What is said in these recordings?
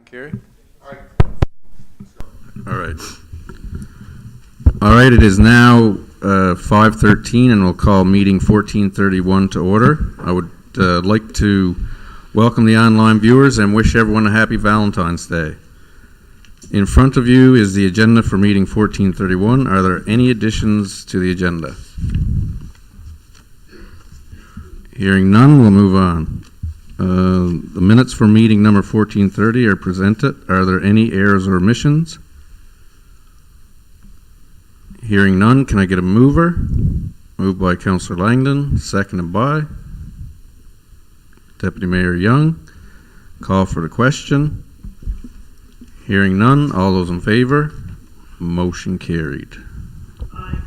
Carrie? All right. All right, it is now 5:13, and we'll call meeting 1431 to order. I would like to welcome the online viewers and wish everyone a happy Valentine's Day. In front of you is the agenda for meeting 1431. Are there any additions to the agenda? Hearing none, we'll move on. The minutes for meeting number 1430 are presented. Are there any errors or omissions? Hearing none, can I get a mover? Moved by Councillor Langnon, seconded by Deputy Mayor Young. Call for the question. Hearing none, all those in favor? Motion carried. Aye.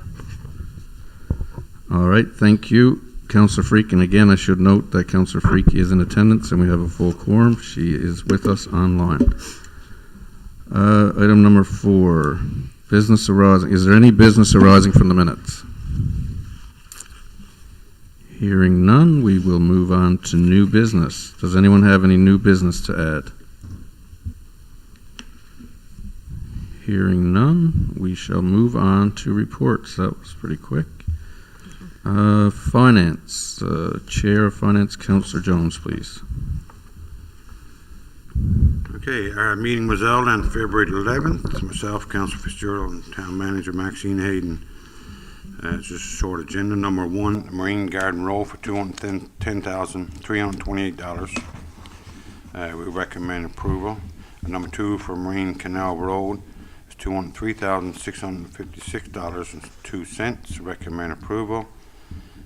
All right, thank you. Councillor Freak, and again, I should note that Councillor Freak is in attendance and we have a full quorum. She is with us online. Item number 4, business arising. Is there any business arising from the minutes? Hearing none, we will move on to new business. Does anyone have any new business to add? Hearing none, we shall move on to reports. That was pretty quick. Finance, Chair of Finance, Councillor Jones, please. Okay, our meeting was held on February 11th. Myself, Councillor Fitzgerald, and Town Manager Maxine Hayden. It's just a short agenda. Number 1, Marine Garden Road for $210,328. We recommend approval. And number 2, for Marine Canal Road, is $203,656.02. Recommend approval.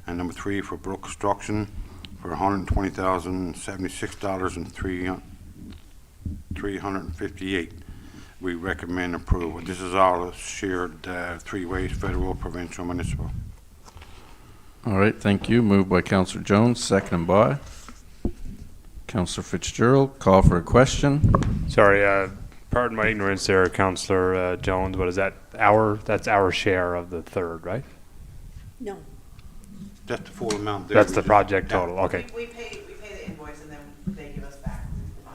And number 3, for Brook Construction for $120,076.358. We recommend approval. This is all shared 3 ways: federal, provincial, municipal. All right, thank you. Moved by Councillor Jones, seconded by Councillor Fitzgerald. Call for a question. Sorry, pardon my ignorance there, Councillor Jones, but is that's our share of the third, right? No. That's the full amount there. That's the project total, okay. We pay the invoice and then they give us back.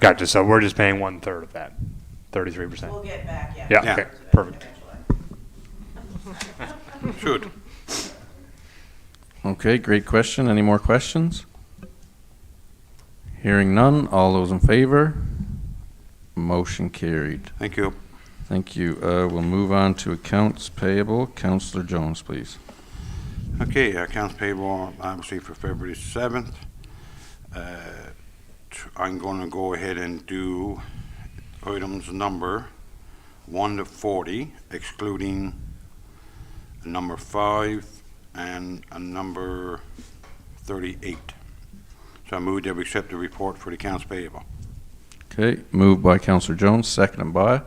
Gotcha, so we're just paying 1/3 of that, 33%. We'll get back, yeah. Yeah, okay, perfect. Should. Okay, great question. Any more questions? Hearing none, all those in favor? Motion carried. Thank you. Thank you. We'll move on to accounts payable. Councillor Jones, please. Okay, accounts payable, obviously for February 7th. I'm going to go ahead and do items number 1 to 40, excluding number 5 and number 38. So I move that we accept the report for the accounts payable. Okay, moved by Councillor Jones, seconded by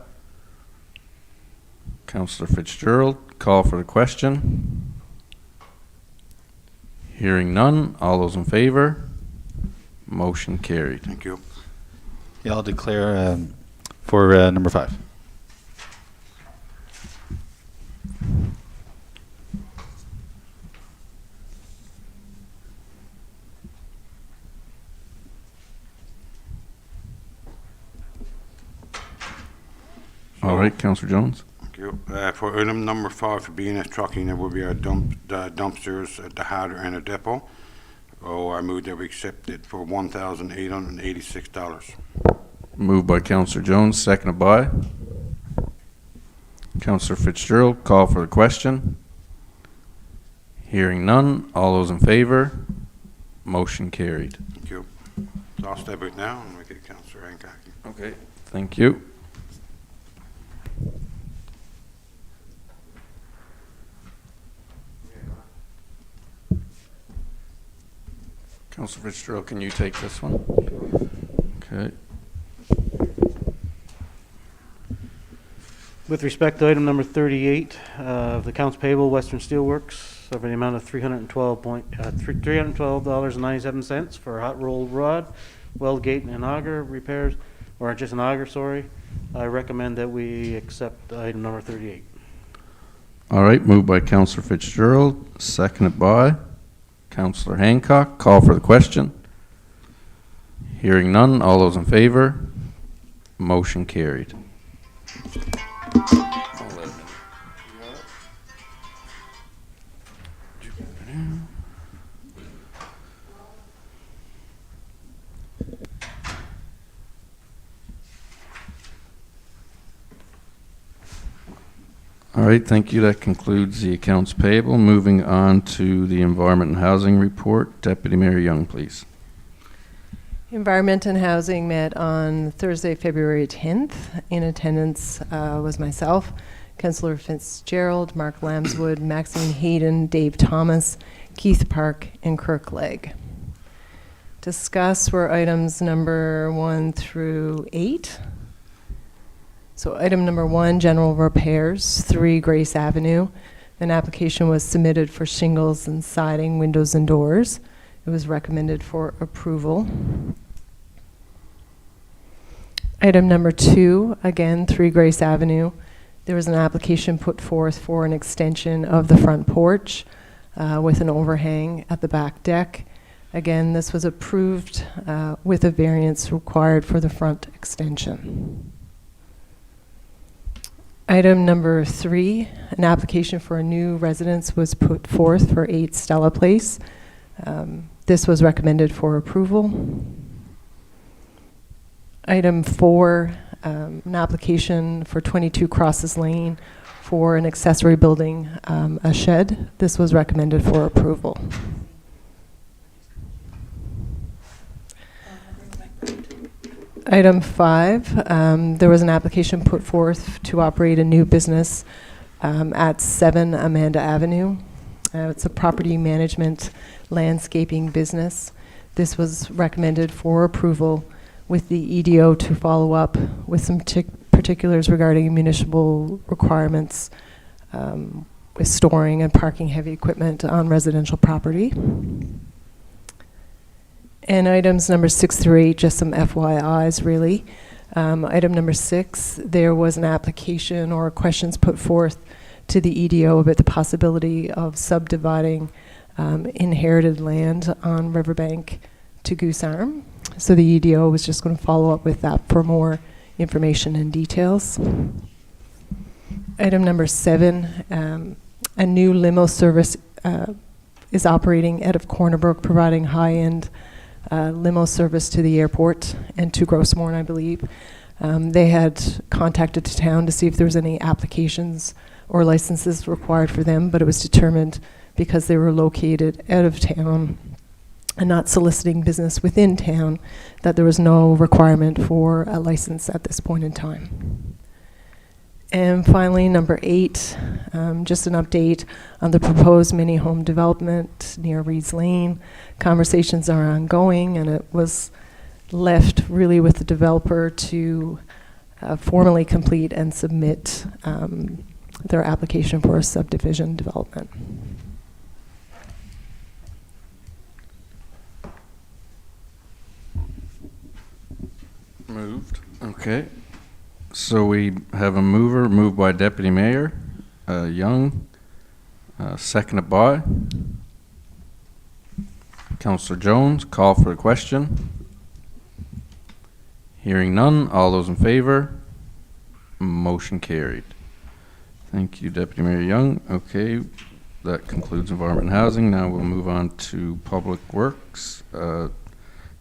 Councillor Fitzgerald. Call for the question. Hearing none, all those in favor? Motion carried. Thank you. Yeah, I'll declare for number 5. All right, Councillor Jones. Thank you. For item number 5 for B&S Trucking, there will be our dumpsters at the Hatter and a depot. I move that we accept it for $1,886. Moved by Councillor Jones, seconded by Councillor Fitzgerald. Call for the question. Hearing none, all those in favor? Motion carried. Thank you. So I'll step it now and we get Councillor Hancock. Okay, thank you. Councillor Fitzgerald, can you take this one? Okay. With respect to item number 38 of the accounts payable, Western Steelworks, over the amount of $312.97 for hot rolled rod, weld gate and auger repairs, or just an auger, sorry. I recommend that we accept item number 38. All right, moved by Councillor Fitzgerald, seconded by Councillor Hancock. Call for the question. Hearing none, all those in favor? Motion carried. All right, thank you. That concludes the accounts payable. Moving on to the Environment and Housing Report. Deputy Mayor Young, please. Environment and Housing met on Thursday, February 10th. In attendance was myself, Councillor Fitzgerald, Mark Lambswood, Maxine Hayden, Dave Thomas, Keith Park, and Kirk Legg. Discuss were items number 1 through 8. So item number 1, general repairs, 3 Grace Avenue. An application was submitted for shingles and siding, windows and doors. It was recommended for approval. Item number 2, again, 3 Grace Avenue. There was an application put forth for an extension of the front porch with an overhang at the back deck. Again, this was approved with a variance required for the front extension. Item number 3, an application for a new residence was put forth for 8 Stella Place. This was recommended for approval. Item 4, an application for 22 Crosses Lane for an accessory building, a shed. This was recommended for approval. Item 5, there was an application put forth to operate a new business at 7 Amanda Avenue. It's a property management landscaping business. This was recommended for approval with the EDO to follow up with some particulars regarding municipal requirements with storing and parking heavy equipment on residential property. And items number 6 through 8, just some FYIs really. Item number 6, there was an application or questions put forth to the EDO about the possibility of subdividing inherited land on Riverbank to Goose Arm. So the EDO was just going to follow up with that for more information and details. Item number 7, a new limo service is operating out of Corner Brook, providing high-end limo service to the airport and to Grossmorn, I believe. They had contacted the town to see if there was any applications or licenses required for them, but it was determined because they were located out of town and not soliciting business within town that there was no requirement for a license at this point in time. And finally, number 8, just an update on the proposed mini home development near Reeds Lane. Conversations are ongoing, and it was left really with the developer to formally complete and submit their application for a subdivision development. Moved. Okay. So we have a moved by Deputy Mayor Young, seconded by Councillor Jones. Call for the question. Hearing none, all those in favor? Motion carried. Thank you, Deputy Mayor Young. Okay, that concludes Environment and Housing. Now we'll move on to Public Works.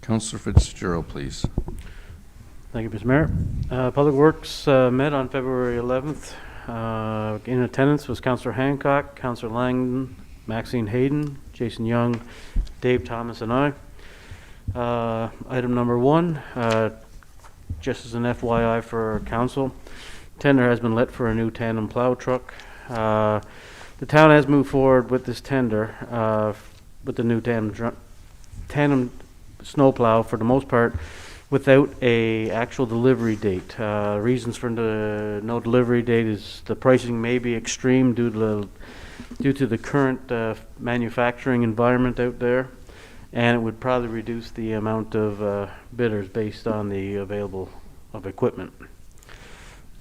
Councillor Fitzgerald, please. Thank you, Mr. Mayor. Public Works met on February 11th. In attendance was Councillor Hancock, Councillor Langnon, Maxine Hayden, Jason Young, Dave Thomas, and I. Item number 1, just as an FYI for council, tender has been let for a new tandem plow truck. The town has moved forward with this tender with the new tandem snow plow for the most part without a actual delivery date. Reasons for the no delivery date is the pricing may be extreme due to the current manufacturing environment out there, and it would probably reduce the amount of bidders based on the available of equipment.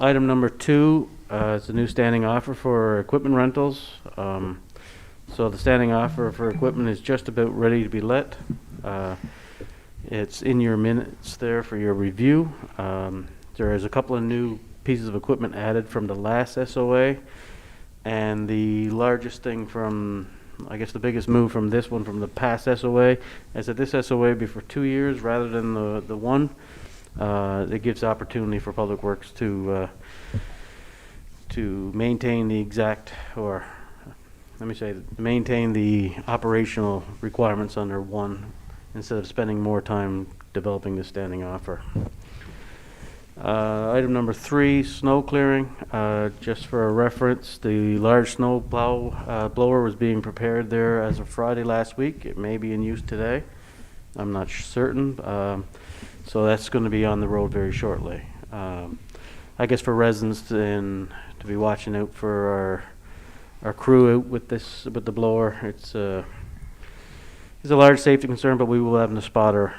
Item number 2 is a new standing offer for equipment rentals. So the standing offer for equipment is just about ready to be let. It's in your minutes there for your review. There is a couple of new pieces of equipment added from the last SOA, and the largest thing from, I guess the biggest move from this one from the past SOA is that this SOA be for 2 years rather than the one. It gives opportunity for Public Works to maintain the exact, or let me say, maintain the operational requirements under one instead of spending more time developing the standing offer. Item number 3, snow clearing. Just for a reference, the large snow blower was being prepared there as of Friday last week. It may be in use today. I'm not certain. So that's going to be on the road very shortly. I guess for residents to be watching out for our crew out with the blower. It's a large safety concern, but we will have a spotter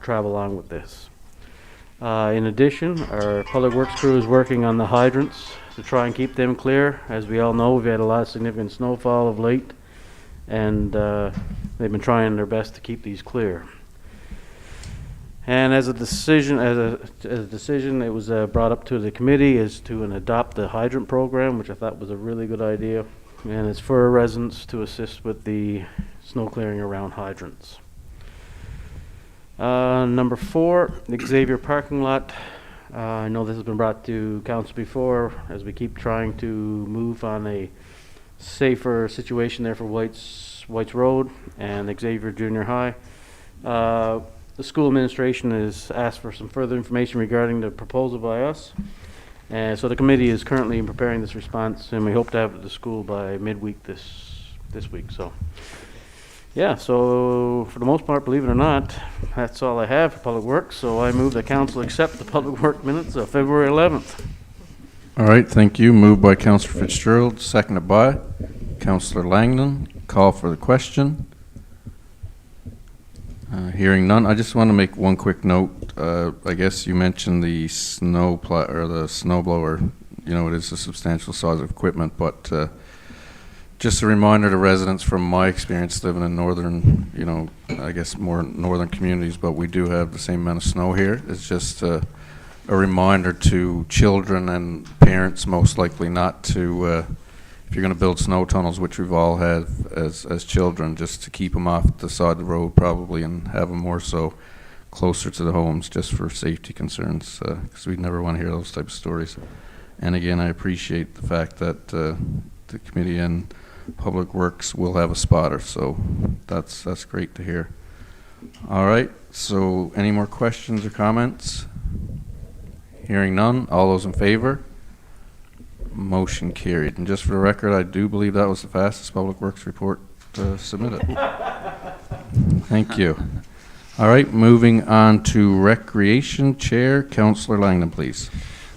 travel along with this. In addition, our Public Works crew is working on the hydrants to try and keep them clear. As we all know, we've had a lot of significant snowfall of late, and they've been trying their best to keep these clear. And as a decision, it was brought up to the committee is to adopt the hydrant program, which I thought was a really good idea, and it's for residents to assist with the snow clearing around hydrants. Number 4, the Xavier parking lot. I know this has been brought to council before as we keep trying to move on a safer situation there for White's Road and Xavier Junior High. The school administration has asked for some further information regarding the proposal by us. And so the committee is currently preparing this response, and we hope to have it at the school by midweek this week. So, yeah, so for the most part, believe it or not, that's all I have for Public Works. So I move that council accept the Public Work minutes of February 11th. All right, thank you. Moved by Councillor Fitzgerald, seconded by Councillor Langnon. Call for the question. Hearing none, I just want to make one quick note. I guess you mentioned the snow blower. You know, it is a substantial size of equipment, but just a reminder to residents from my experience living in northern, I guess more northern communities, but we do have the same amount of snow here. It's just a reminder to children and parents, most likely not to, if you're going to build snow tunnels, which we've all had as children, just to keep them off the side of the road probably and have them more so closer to the homes just for safety concerns, because we never want to hear those type of stories. And again, I appreciate the fact that the committee and Public Works will have a spotter, so that's great to hear. All right, so any more questions or comments? Hearing none, all those in favor? Motion carried. And just for the record, I do believe that was the fastest Public Works report submitted. Thank you. All right, moving on to Recreation. Chair, Councillor Langnon, please.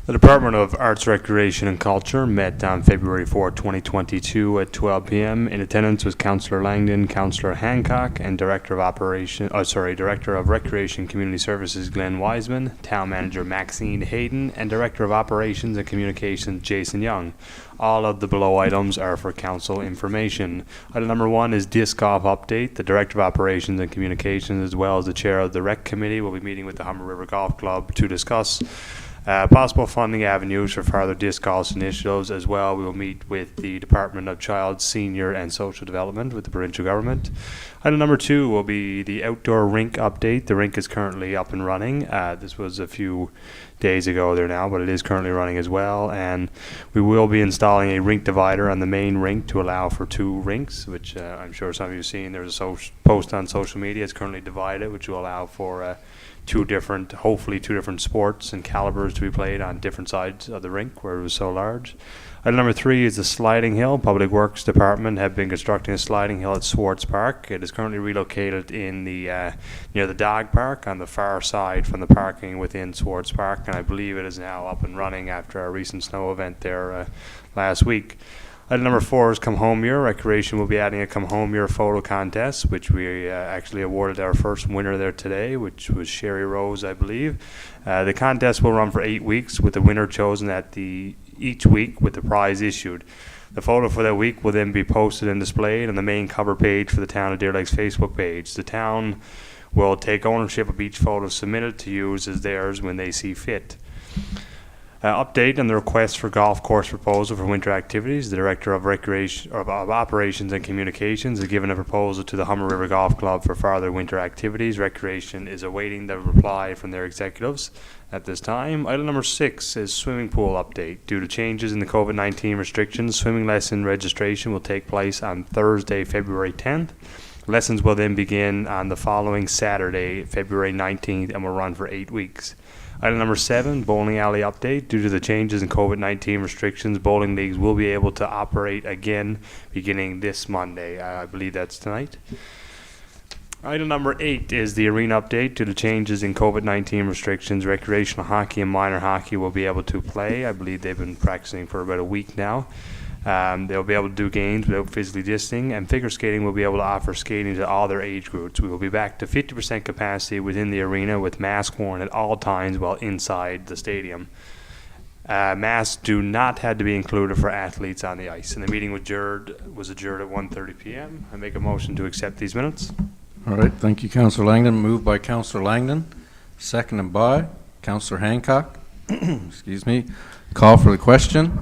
The Department of Arts, Recreation and Culture met on February 4, 2022 at 12 p.m. In attendance was Councillor Langnon, Councillor Hancock, and Director of Recreation Community Services Glenn Wiseman, Town Manager Maxine Hayden, and Director of Operations and Communications Jason Young. All of the below items are for council information. Item number 1 is disc golf update. The Director of Operations and Communications, as well as the Chair of the Rec Committee, will be meeting with the Humber River Golf Club to discuss possible funding avenues for further disc golf initiatives. As well, we will meet with the Department of Child, Senior and Social Development with the provincial government. Item number 2 will be the outdoor rink update. The rink is currently up and running. This was a few days ago there now, but it is currently running as well. And we will be installing a rink divider on the main rink to allow for 2 rinks, which I'm sure some of you have seen. There's a post on social media. It's currently divided, which will allow for hopefully two different sports and calibers to be played on different sides of the rink where it was so large. Item number 3 is the sliding hill. Public Works Department have been constructing a sliding hill at Swartz Park. It is currently relocated in the near the dog park on the far side from the parking within Swartz Park, and I believe it is now up and running after our recent snow event there last week. Item number 4 is Come Home Year. Recreation will be adding a Come Home Year photo contest, which we actually awarded our first winner there today, which was Sherry Rose, I believe. The contest will run for 8 weeks, with the winner chosen at each week with the prize issued. The photo for that week will then be posted and displayed on the main cover page for the Town of Deer Lake's Facebook page. The town will take ownership of each photo submitted to use as theirs when they see fit. Update on the request for golf course proposal for winter activities. The Director of Recreation of Operations and Communications has given a proposal to the Humber River Golf Club for further winter activities. Recreation is awaiting the reply from their executives at this time. Item number 6 is swimming pool update. Due to changes in the COVID-19 restrictions, swimming lesson registration will take place on Thursday, February 10th. Lessons will then begin on the following Saturday, February 19th, and will run for 8 weeks. Item number 7, bowling alley update. Due to the changes in COVID-19 restrictions, bowling leagues will be able to operate again beginning this Monday. I believe that's tonight. Item number 8 is the arena update. Due to changes in COVID-19 restrictions, recreational hockey and minor hockey will be able to play. I believe they've been practicing for about a week now. They'll be able to do games without physically distancing, and figure skating will be able to offer skating to all their age groups. We will be back to 50% capacity within the arena with masks worn at all times while inside the stadium. Masks do not have to be included for athletes on the ice. And the meeting was adjourned at 1:30 p.m. I make a motion to accept these minutes. All right, thank you, Councillor Langdon. Moved by Councillor Langdon, seconded by Councillor Hancock. Excuse me. Call for the question.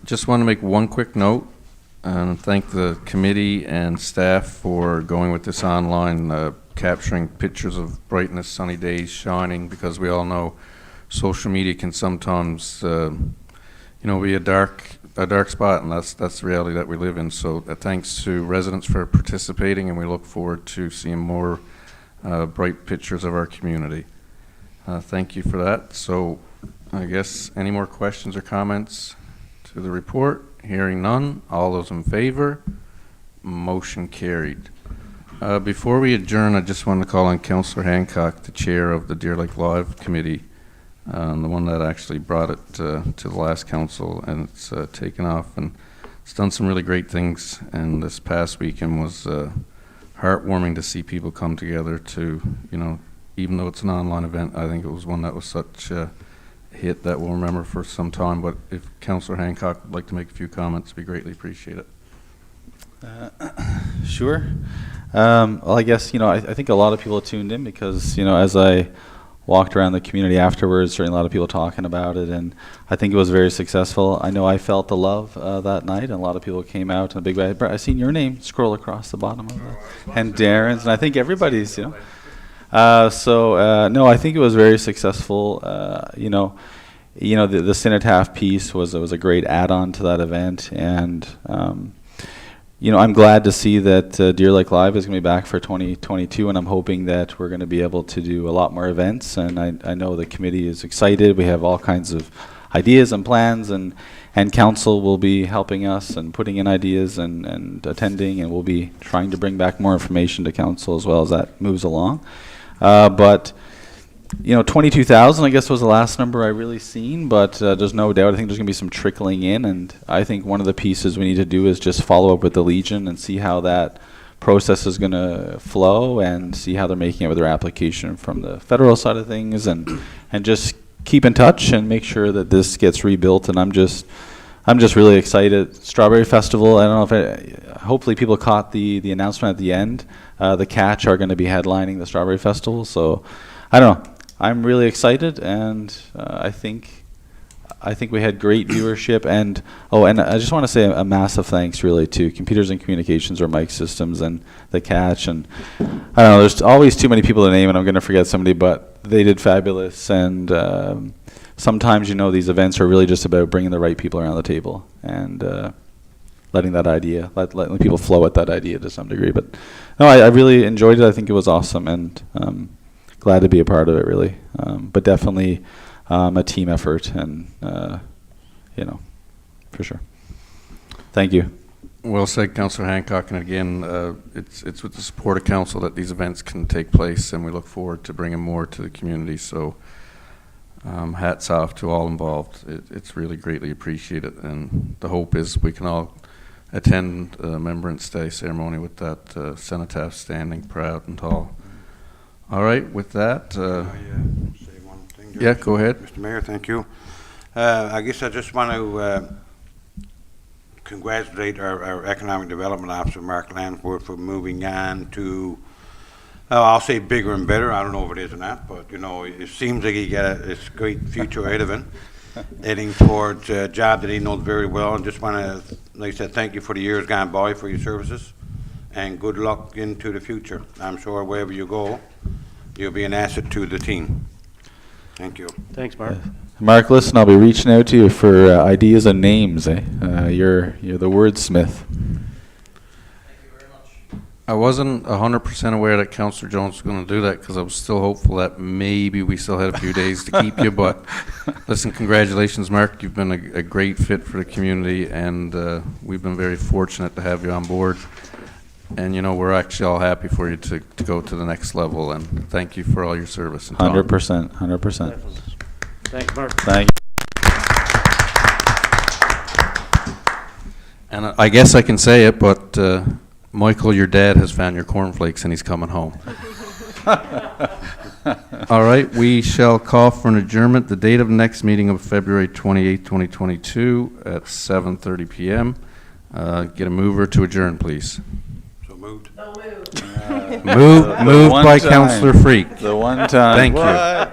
Just want to make one quick note and thank the committee and staff for going with this online, capturing pictures of brightness, sunny days, shining, because we all know social media can sometimes, be a dark spot, and that's the reality that we live in. So thanks to residents for participating, and we look forward to seeing more bright pictures of our community. Thank you for that. So I guess any more questions or comments to the report? Hearing none. All those in favor? Motion carried. Before we adjourn, I just want to call on Councillor Hancock, the chair of the Deer Lake Live Committee, the one that actually brought it to the last council, and it's taken off, and it's done some really great things. And this past weekend was heartwarming to see people come together to, even though it's an online event, I think it was one that was such a hit that we'll remember for some time. But if Councillor Hancock would like to make a few comments, we greatly appreciate it. Sure. Well, I guess, I think a lot of people tuned in because, as I walked around the community afterwards, certainly a lot of people talking about it, and I think it was very successful. I know I felt the love that night, and a lot of people came out in a big way. I've seen your name scroll across the bottom of it, and Darren's, and I think everybody's, no, I think it was very successful. The Cenotaph piece was a great add-on to that event, and I'm glad to see that Deer Lake Live is going to be back for 2022, and I'm hoping that we're going to be able to do a lot more events. And I know the committee is excited. We have all kinds of ideas and plans, and council will be helping us and putting in ideas and attending, and we'll be trying to bring back more information to council as well as that moves along. But 22,000, I guess, was the last number I really seen, but there's no doubt I think there's going to be some trickling in, and I think one of the pieces we need to do is just follow up with the Legion and see how that process is going to flow and see how they're making it with their application from the federal side of things, and just keep in touch and make sure that this gets rebuilt. And I'm just really excited. Strawberry Festival, I don't know if hopefully people caught the announcement at the end. The Catch are going to be headlining the Strawberry Festival, so I don't know. I'm really excited, and I think we had great viewership. And I just want to say a massive thanks really to Computers and Communications, or Mike Systems, and the Catch. And I don't know, there's always too many people to name, and I'm going to forget somebody, but they did fabulous. And sometimes these events are really just about bringing the right people around the table and letting people flow at that idea to some degree. But no, I really enjoyed it. I think it was awesome, and glad to be a part of it, really. But definitely a team effort, and for sure. Thank you. Well said, Councillor Hancock. And again, it's with the support of council that these events can take place, and we look forward to bringing more to the community. So hats off to all involved. It's really greatly appreciated, and the hope is we can all attend the Remembrance Day ceremony with that cenotaph standing proud and tall. All right, with that, Can I say one thing? yeah, go ahead. Mr. Mayor, thank you. I guess I just want to congratulate our Economic Development Officer, Mark Lansworth, for moving on to I'll say bigger and better. I don't know if it is or not, but, you know, it seems like he got this great future ahead of him, heading towards a job that he knows very well. And just want to, like I said, thank you for the years gone by for your services, and good luck into the future. I'm sure wherever you go, you'll be an asset to the team. Thank you. Thanks, Mark. Mark, listen, I'll be reaching out to you for ideas and names. You're the wordsmith. I wasn't 100% aware that Councillor Jones was going to do that, because I was still hopeful that maybe we still had a few days to keep you. But listen, congratulations, Mark. You've been a great fit for the community, and we've been very fortunate to have you on board. And, you know, we're actually all happy for you to go to the next level, and thank you for all your service. 100%, 100%. Thanks, Mark. Thank And I guess I can say it, but Michael, your dad has found your cornflakes and he's coming home. All right, we shall call for an adjournment. The date of the next meeting of February 28, 2022 at 7:30 p.m. Get a mover to adjourn, please. So moved. Moved by time. Councillor Freak. The one time. Thank you. What?